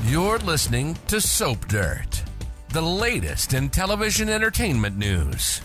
You're listening to Soap Dirt, the latest in television entertainment news.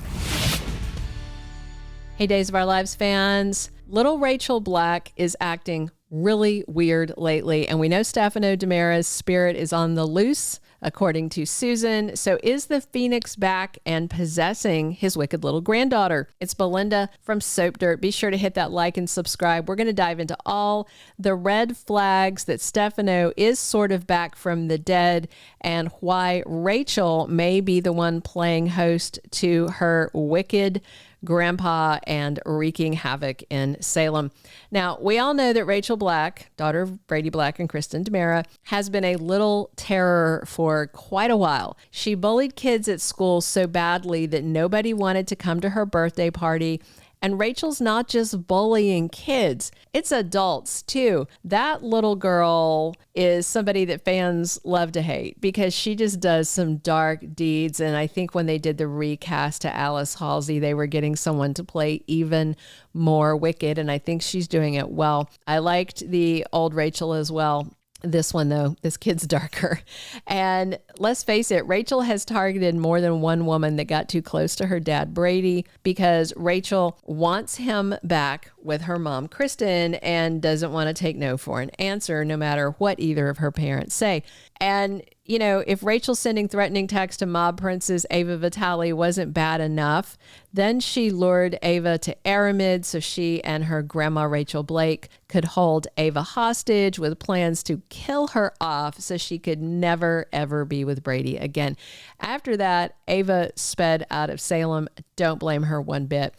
Hey, Days of Our Lives fans. Little Rachel Black is acting really weird lately, and we know Stefano DiMera's spirit is on the loose, according to Susan. So is the Phoenix back and possessing his wicked little granddaughter? It's Belinda from Soap Dirt. Be sure to hit that like and subscribe. We're going to dive into all the red flags that Stefano is sort of back from the dead and why Rachel may be the one playing host to her wicked grandpa and wreaking havoc in Salem. Now, we all know that Rachel Black, daughter of Brady Black and Kristen DiMera, has been a little terror for quite a while. She bullied kids at school so badly that nobody wanted to come to her birthday party. And Rachel's not just bullying kids, it's adults too. That little girl is somebody that fans love to hate because she just does some dark deeds. And I think when they did the recast to Alice Halsey, they were getting someone to play even more wicked. And I think she's doing it well. I liked the old Rachel as well. This one, though, this kid's darker. And let's face it, Rachel has targeted more than one woman that got too close to her dad, Brady, because Rachel wants him back with her mom, Kristen, and doesn't want to take no for an answer, no matter what either of her parents say. And, you know, if Rachel's sending threatening texts to mob princess Ava Vitale wasn't bad enough, then she lured Ava to Aramid so she and her grandma Rachel Blake could hold Ava hostage with plans to kill her off so she could never, ever be with Brady again. After that, Ava sped out of Salem. Don't blame her one bit.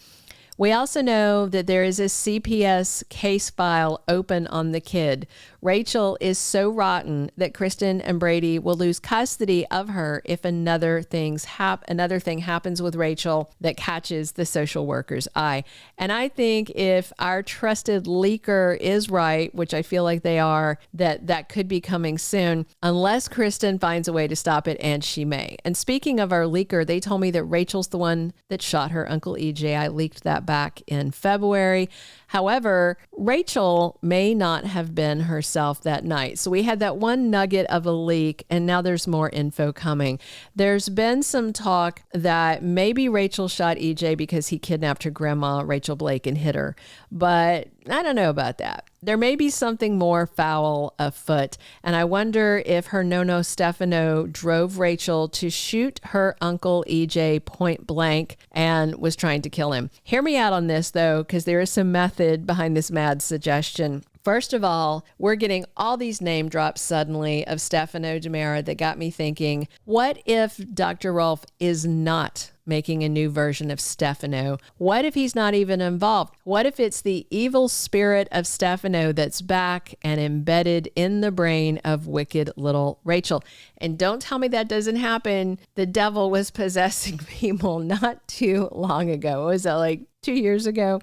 We also know that there is a CPS case file open on the kid. Rachel is so rotten that Kristen and Brady will lose custody of her if another thing happens with Rachel that catches the social worker's eye. And I think if our trusted leaker is right, which I feel like they are, that could be coming soon, unless Kristen finds a way to stop it, and she may. And speaking of our leaker, they told me that Rachel's the one that shot her Uncle EJ. I leaked that back in February. However, Rachel may not have been herself that night. So we had that one nugget of a leak, and now there's more info coming. There's been some talk that maybe Rachel shot EJ because he kidnapped her grandma, Rachel Blake, and hit her. But I don't know about that. There may be something more foul afoot, and I wonder if her no-no Stefano drove Rachel to shoot her Uncle EJ point blank and was trying to kill him. Hear me out on this, though, because there is some method behind this mad suggestion. First of all, we're getting all these name drops suddenly of Stefano DiMera that got me thinking, what if Dr. Rolf is not making a new version of Stefano? What if he's not even involved? What if it's the evil spirit of Stefano that's back and embedded in the brain of wicked little Rachel? And don't tell me that doesn't happen. The devil was possessing people not too long ago. Was that like 2 years ago?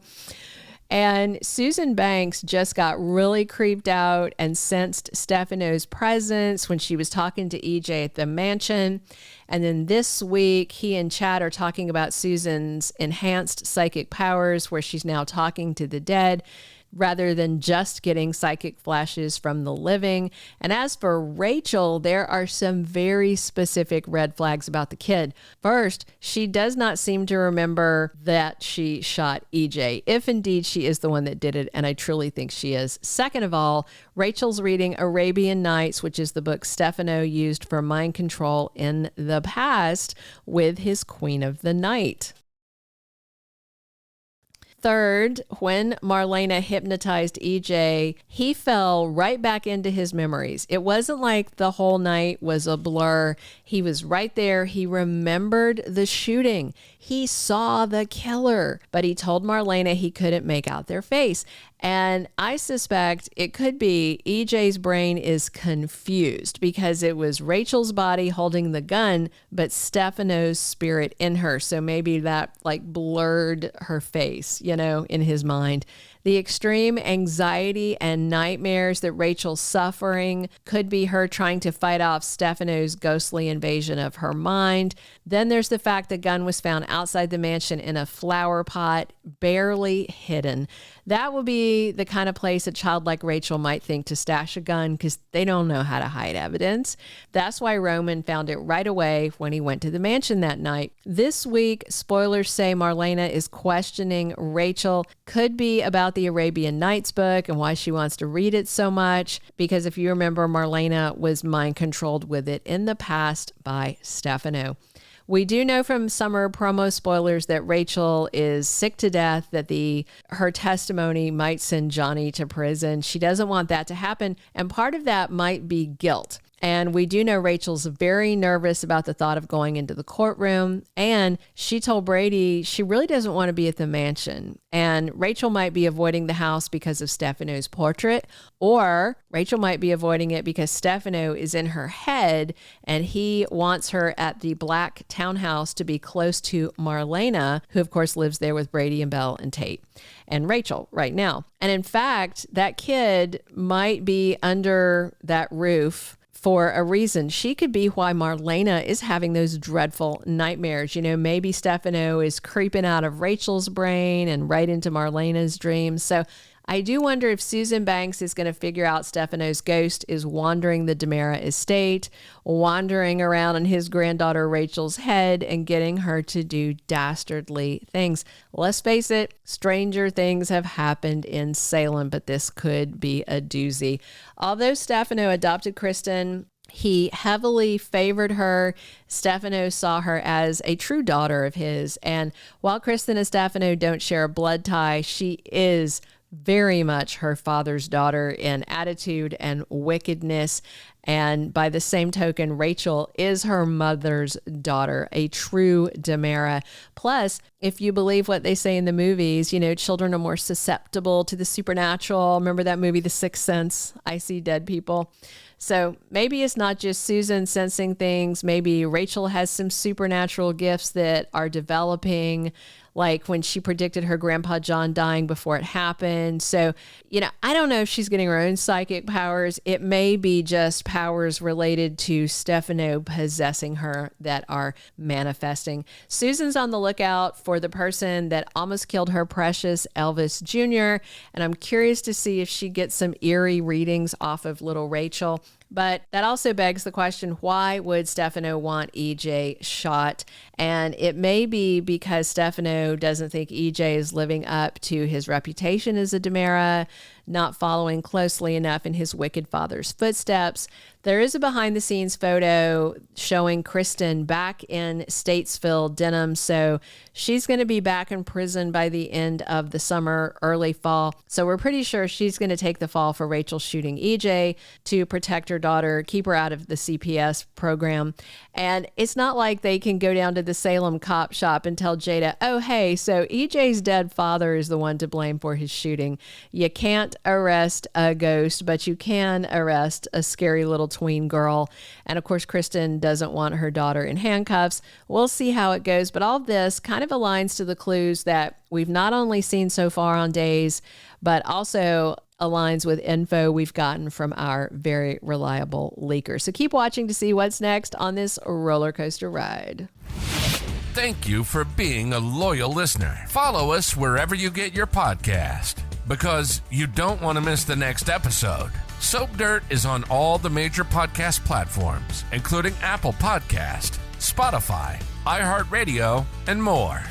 And Susan Banks just got really creeped out and sensed Stefano's presence when she was talking to EJ at the mansion. And then this week, he and Chad are talking about Susan's enhanced psychic powers, where she's now talking to the dead rather than just getting psychic flashes from the living. And as for Rachel, there are some very specific red flags about the kid. First, she does not seem to remember that she shot EJ, if indeed she is the one that did it, and I truly think she is. Second of all, Rachel's reading Arabian Nights, which is the book Stefano used for mind control in the past with his Queen of the Night. Third, when Marlena hypnotized EJ, he fell right back into his memories. It wasn't like the whole night was a blur. He was right there. He remembered the shooting. He saw the killer, but he told Marlena he couldn't make out their face. And I suspect it could be EJ's brain is confused because it was Rachel's body holding the gun, but Stefano's spirit in her. So maybe that like blurred her face, in his mind. The extreme anxiety and nightmares that Rachel's suffering could be her trying to fight off Stefano's ghostly invasion of her mind. Then there's the fact the gun was found outside the mansion in a flower pot, barely hidden. That would be the kind of place a child like Rachel might think to stash a gun because they don't know how to hide evidence. That's why Roman found it right away when he went to the mansion that night. This week, spoilers say Marlena is questioning Rachel. Could be about the Arabian Nights book and why she wants to read it so much. Because if you remember, Marlena was mind controlled with it in the past by Stefano. We do know from summer promo spoilers that Rachel is sick to death, that her testimony might send Johnny to prison. She doesn't want that to happen. And part of that might be guilt. And we do know Rachel's very nervous about the thought of going into the courtroom. And she told Brady she really doesn't want to be at the mansion. And Rachel might be avoiding the house because of Stefano's portrait, or Rachel might be avoiding it because Stefano is in her head and he wants her at the Black townhouse to be close to Marlena, who of course lives there with Brady and Belle and Tate and Rachel right now. And in fact, that kid might be under that roof for a reason. She could be why Marlena is having those dreadful nightmares. You know, maybe Stefano is creeping out of Rachel's brain and right into Marlena's dreams. So I do wonder if Susan Banks is going to figure out Stefano's ghost is wandering the DiMera estate, wandering around in his granddaughter Rachel's head and getting her to do dastardly things. Let's face it, stranger things have happened in Salem, but this could be a doozy. Although Stefano adopted Kristen, he heavily favored her. Stefano saw her as a true daughter of his. And while Kristen and Stefano don't share a blood tie, she is very much her father's daughter in attitude and wickedness. And by the same token, Rachel is her mother's daughter, a true DiMera. Plus, if you believe what they say in the movies, you know, children are more susceptible to the supernatural. Remember that movie, The Sixth Sense? I see dead people. So maybe it's not just Susan sensing things. Maybe Rachel has some supernatural gifts that are developing, like when she predicted her grandpa John dying before it happened. So, you know, I don't know if she's getting her own psychic powers. It may be just powers related to Stefano possessing her that are manifesting. Susan's on the lookout for the person that almost killed her precious Elvis Jr., and I'm curious to see if she gets some eerie readings off of little Rachel. But that also begs the question, why would Stefano want EJ shot? And it may be because Stefano doesn't think EJ is living up to his reputation as a DiMera, not following closely enough in his wicked father's footsteps. There is a behind-the-scenes photo showing Kristen back in Statesville denim, so she's going to be back in prison by the end of the summer, early fall. So we're pretty sure she's going to take the fall for Rachel shooting EJ to protect her daughter, keep her out of the CPS program. And it's not like they can go down to the Salem cop shop and tell Jada, oh, hey, so EJ's dead father is the one to blame for his shooting. You can't arrest a ghost, but you can arrest a scary little tween girl. And of course, Kristen doesn't want her daughter in handcuffs. We'll see how it goes. But all of this kind of aligns to the clues that we've not only seen so far on Days, but also aligns with info we've gotten from our very reliable leaker. So keep watching to see what's next on this roller coaster ride. Thank you for being a loyal listener. Follow us wherever you get your podcast, because you don't want to miss the next episode. Soap Dirt is on all the major podcast platforms, including Apple Podcast, Spotify, iHeartRadio, and more.